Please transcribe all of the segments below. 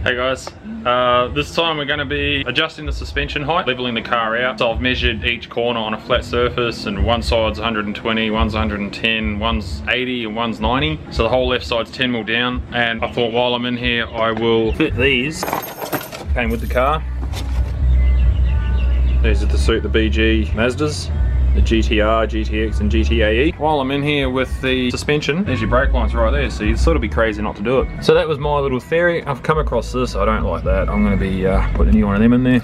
Hey guys, this time we're going to be adjusting the suspension height, leveling the car out. So I've measured each corner on a flat surface, and one side's 120, one's 110, one's 80 and one's 90. So the whole left side's 10mm down, and I thought while I'm in here I will fit these. Came with the car. These are to suit the BG Mazdas, the GTR, GTX and GTAE. While I'm in here with the suspension, there's your brake lines right there, so you'd sort of be crazy not to do it. So that was my little theory. I've come across this, I don't like that. I'm going to be putting a new one of them in there.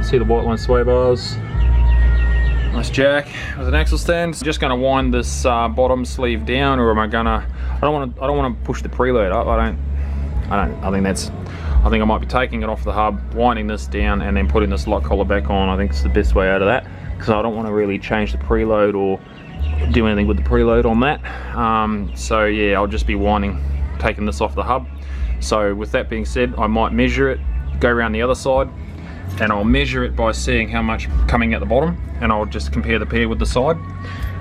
See the white line sway bars. Nice jack with an axle stand. I'm just going to wind this bottom sleeve down, or am I gonna? I don't want to push the preload up. I think I might be taking it off the hub, winding this down, and then putting this lock collar back on. I think it's the best way out of that, because I don't want to really change the preload or do anything with the preload on that. So yeah, I'll just be taking this off the hub. So with that being said, I might measure it, go around the other side, and I'll measure it by seeing how much coming at the bottom, and I'll just compare the pair with the side,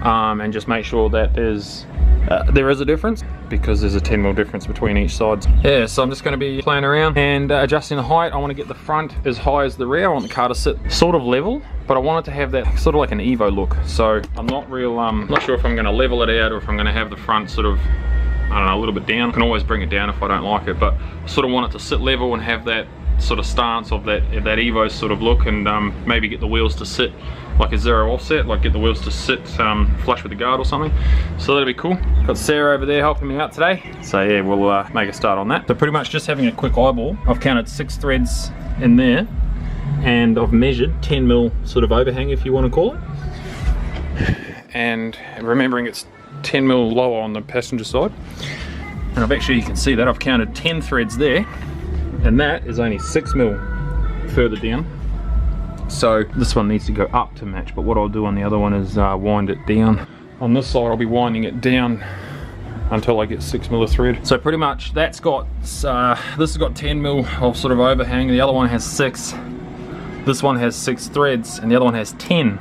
and just make sure that there is a difference, because there's a 10mm difference between each side. Yeah, so I'm just going to be playing around and adjusting the height. I want to get the front as high as the rear. I want the car to sit sort of level, but I want it to have that sort of like an Evo look. So I'm not sure if I'm going to level it out or if I'm going to have the front sort of, I don't know, a little bit down. I can always bring it down if I don't like it, but I sort of want it to sit level and have that sort of stance of that Evo sort of look, and maybe get the wheels to sit like a zero offset, like get the wheels to sit flush with the guard or something. So that'll be cool. Got Sarah over there helping me out today. So yeah, we'll make a start on that. So pretty much just having a quick eyeball. I've counted 6 threads in there, and I've measured 10mm sort of overhang, if you want to call it. And remembering it's 10mm lower on the passenger side. And I've actually, you can see that I've counted 10 threads there, and that is only 6mm further down. So this one needs to go up to match, but what I'll do on the other one is wind it down. On this side I'll be winding it down until I get 6mm of thread. So pretty much that's got, this has got 10mm of sort of overhang, the other one has 6. This one has 6 threads and the other one has 10.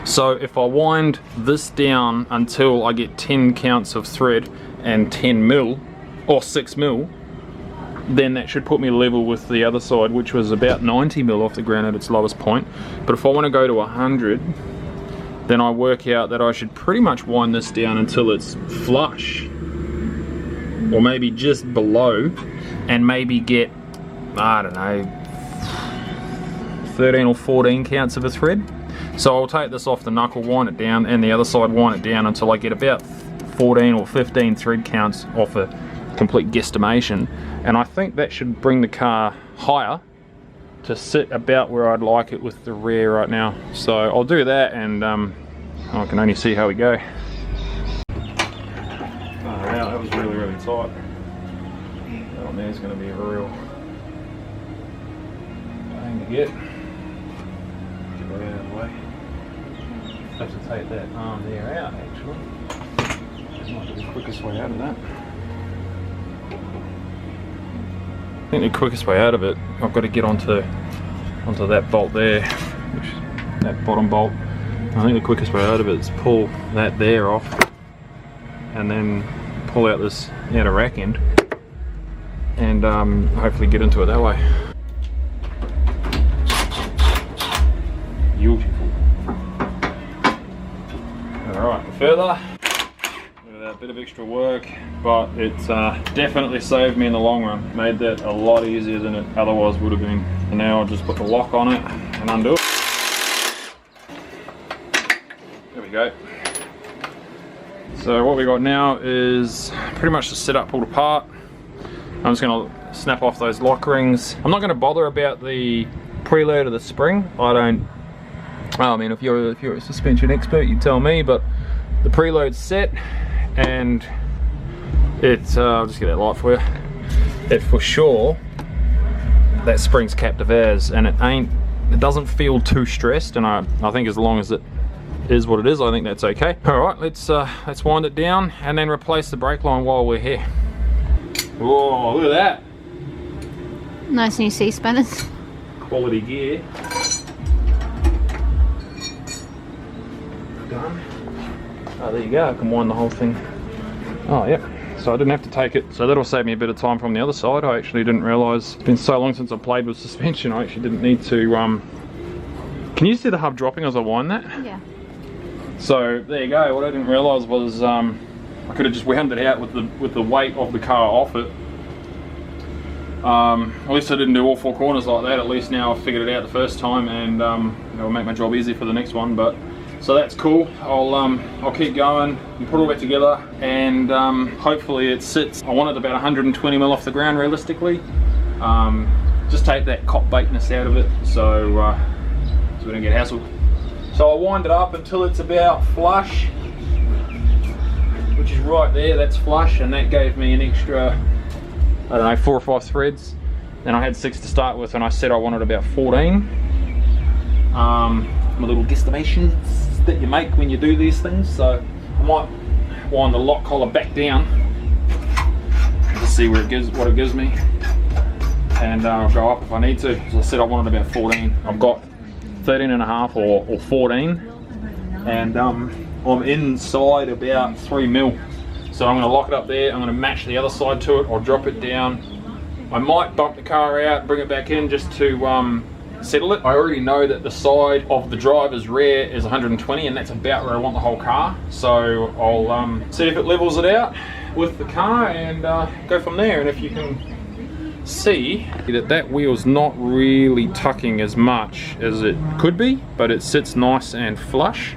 So if I wind this down until I get 10 counts of thread and 10mm or 6mm, then that should put me level with the other side, which was about 90mm off the ground at its lowest point. But if I want to go to 100, then I work out that I should pretty much wind this down until it's flush, or maybe just below, and maybe get, I don't know, 13 or 14 counts of a thread. So I'll take this off the knuckle, wind it down, and the other side wind it down until I get about 14 or 15 thread counts off a complete guesstimation, and I think that should bring the car higher to sit about where I'd like it with the rear right now. So I'll do that, and I can only see how we go. Oh wow, that was really tight. That one there's going to be a real pain to get. Get that out of the way. Have to take that arm there out, actually. That might be the quickest way out of that. I think the quickest way out of it, I've got to get onto that bolt there, that bottom bolt. I think the quickest way out of it is pull that there off, and then pull out this outer rack end, and hopefully get into it that way. Beautiful. Alright, further. A bit of extra work, but it's definitely saved me in the long run. Made that a lot easier than it otherwise would have been. And now I'll just put the lock on it and undo it. There we go. So what we got now is pretty much the setup pulled apart. I'm just going to snap off those lock rings. I'm not going to bother about the preload of the spring. I mean, if you're a suspension expert, you tell me, but the preload's set. And it's, I'll just get that light for you. It for sure, that spring's captive as, and it doesn't feel too stressed, and I think as long as it is what it is, I think that's okay. Alright, let's wind it down and then replace the brake line while we're here. Whoa, look at that! Nice new C-spinners. Quality gear. Done. Oh, there you go, I can wind the whole thing. Oh, yep. so I didn't have to take it. So that'll save me a bit of time from the other side. I actually didn't realise, it's been so long since I played with suspension, I actually didn't need to, can you see the hub dropping as I wind that? Yeah. So there you go. What I didn't realise was I could have just wound it out with the weight of the car off it. At least I didn't do all 4 corners like that. At least now I've figured it out the first time, and it'll make my job easy for the next one. But so that's cool. I'll keep going and put it all back together, and hopefully it sits. I want it about 120 mil off the ground realistically. Just take that cop baitness out of it, so we don't get hassled. So I'll wind it up until it's about flush, which is right there. That's flush, and that gave me an extra, I don't know, 4 or 5 threads. Then I had 6 to start with, and I said I wanted about 14. My little guesstimations that you make when you do these things. So I might wind the lock collar back down to see where it gives, what it gives me, and I'll go up if I need to. As I said, I wanted about 14. I've got 13.5 or 14, and I'm inside about 3 mil. So I'm going to lock it up there. I'm going to match the other side to it, or drop it down. I might bump the car out and bring it back in just to settle it. I already know that the side of the driver's rear is 120, and that's about where I want the whole car. So I'll see if it levels it out with the car and go from there. And if you can see that wheel's not really tucking as much as it could be, but it sits nice and flush.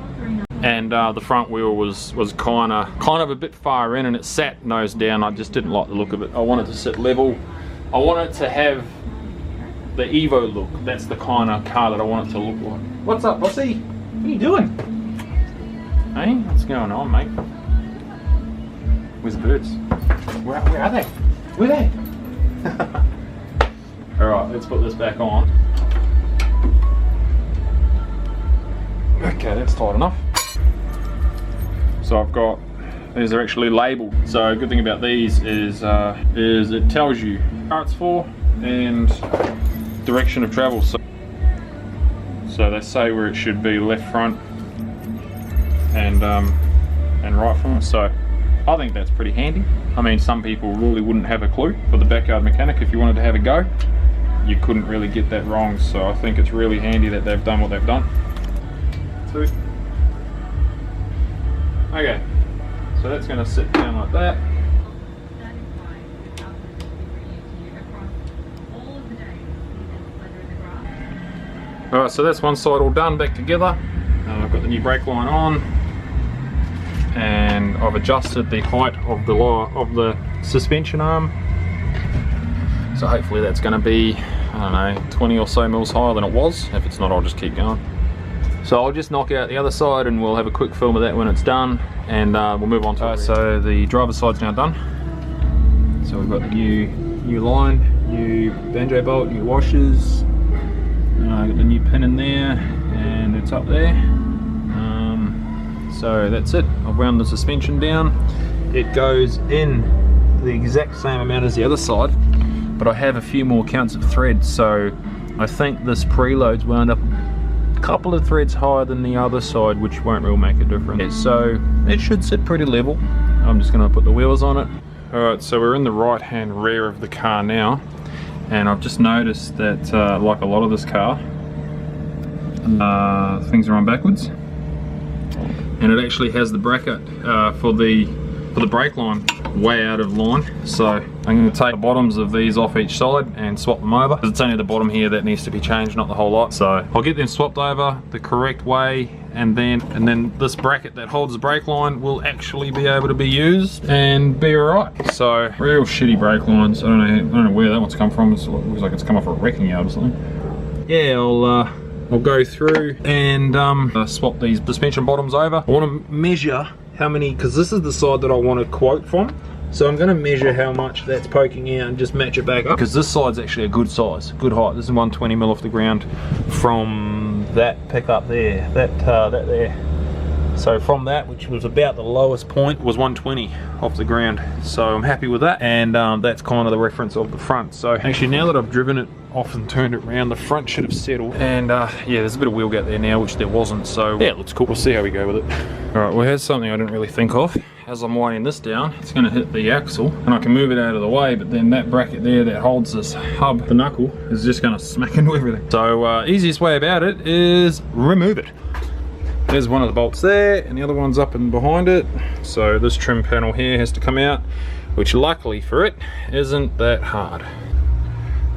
And the front wheel was kind of a bit far in, and it sat nose down. I just didn't like the look of it. I wanted to sit level. I want it to have the Evo look. That's the kind of car that I want it to look like. What's up, bossy? What are you doing? Hey, what's going on, mate? Where's the birds? Where are they? Where are they? Alright, let's put this back on. Okay, that's tight enough. So I've got, these are actually labelled. So a good thing about these is it tells you where it's for and direction of travel. So they say where it should be, left front and right front. So I think that's pretty handy. I mean, some people really wouldn't have a clue. For the backyard mechanic, if you wanted to have a go, you couldn't really get that wrong. So I think it's really handy that they've done what they've done. Okay, so that's going to sit down like that. Alright, so that's one side all done, back together. I've got the new brake line on, and I've adjusted the height of the suspension arm. So hopefully that's going to be, I don't know, 20 or so mils higher than it was. If it's not, I'll just keep going. So I'll just knock out the other side, and we'll have a quick film of that when it's done, and we'll move on to it. So the driver's side's now done. So we've got the new line, new banjo bolt, new washers. I've got the new pin in there, and it's up there. So that's it. I've wound the suspension down. It goes in the exact same amount as the other side, but I have a few more counts of threads. So I think this preload's wound up a couple of threads higher than the other side, which won't really make a difference. So it should sit pretty level. I'm just going to put the wheels on it. Alright, so we're in the right hand rear of the car now, and I've just noticed that like a lot of this car, things are on backwards, and it actually has the bracket for the brake line way out of line. So I'm going to take the bottoms of these off each side and swap them over, because it's only the bottom here that needs to be changed, not the whole lot. So I'll get them swapped over the correct way, and then this bracket that holds the brake line will actually be able to be used and be alright. So real shitty brake lines. I don't know where that one's come from. It looks like it's come off a wrecking yard or something. Yeah, I'll go through and swap these suspension bottoms over. I want to measure how many, because this is the side that I want to quote from. So I'm going to measure how much that's poking out and just match it back up, because this side's actually a good size, good height. This is 120 mil off the ground from that pickup there, that there. So from that, which was about the lowest point, was 120 off the ground. So I'm happy with that, and that's kind of the reference of the front. So actually, now that I've driven it off and turned it around, the front should have settled. And yeah, there's a bit of wheel gap there now, which there wasn't. So yeah, it looks cool. We'll see how we go with it. All right, well, here's something I didn't really think of. as I'm winding this down, it's going to hit the axle and I can move it out of the way, but then that bracket there that holds this hub, the knuckle, is just going to smack into everything. So easiest way about it is remove it. There's one of the bolts there and the other one's up and behind it. So this trim panel here has to come out, which luckily for it isn't that hard.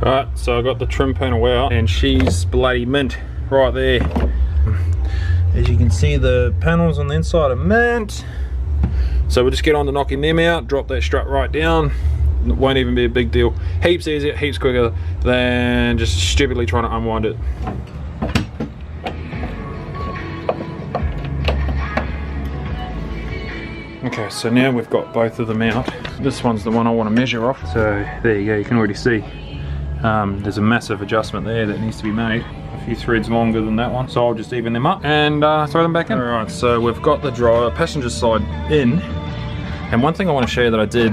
Alright, so I got the trim panel out and she's bloody mint right there. As you can see, the panels on the inside are mint. So we'll just get on to knocking them out, drop that strut right down. It won't even be a big deal. Heaps easier, heaps quicker than just stupidly trying to unwind it. Okay, so now we've got both of them out. This one's the one I want to measure off. So there you go, you can already see. There's a massive adjustment there that needs to be made. A few threads longer than that one. So I'll just even them up and throw them back in. Alright, so we've got the driver passenger side in. And one thing I want to show you that I did,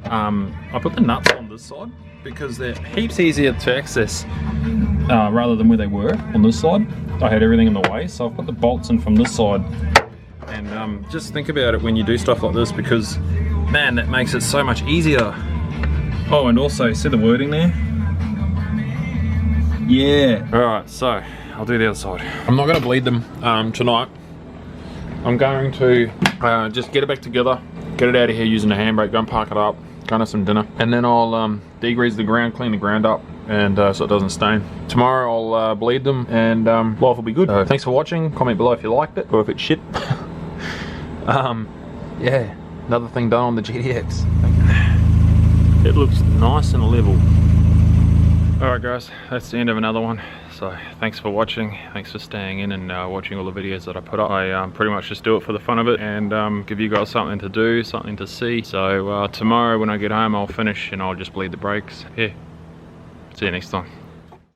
I put the nuts on this side because they're heaps easier to access rather than where they were on this side. I had everything in the way, so I've got the bolts in from this side. And just think about it when you do stuff like this, because man, that makes it so much easier. Oh, and also, see the wording there? Yeah. Alright, so I'll do the other side. I'm not going to bleed them tonight. I'm going to just get it back together, get it out of here using the handbrake, go and park it up, go and have some dinner, and then I'll degrease the ground, clean the ground up, and so it doesn't stain. Tomorrow I'll bleed them and life will be good. Thanks for watching. Comment below if you liked it or if it's shit. Yeah, another thing done on the GTX. It looks nice and level. Alright guys, that's the end of another one. So thanks for watching, thanks for staying in and watching all the videos that I put up. I pretty much just do it for the fun of it and give you guys something to do, something to see. So tomorrow when I get home I'll finish and I'll just bleed the brakes. Yeah, see you next time.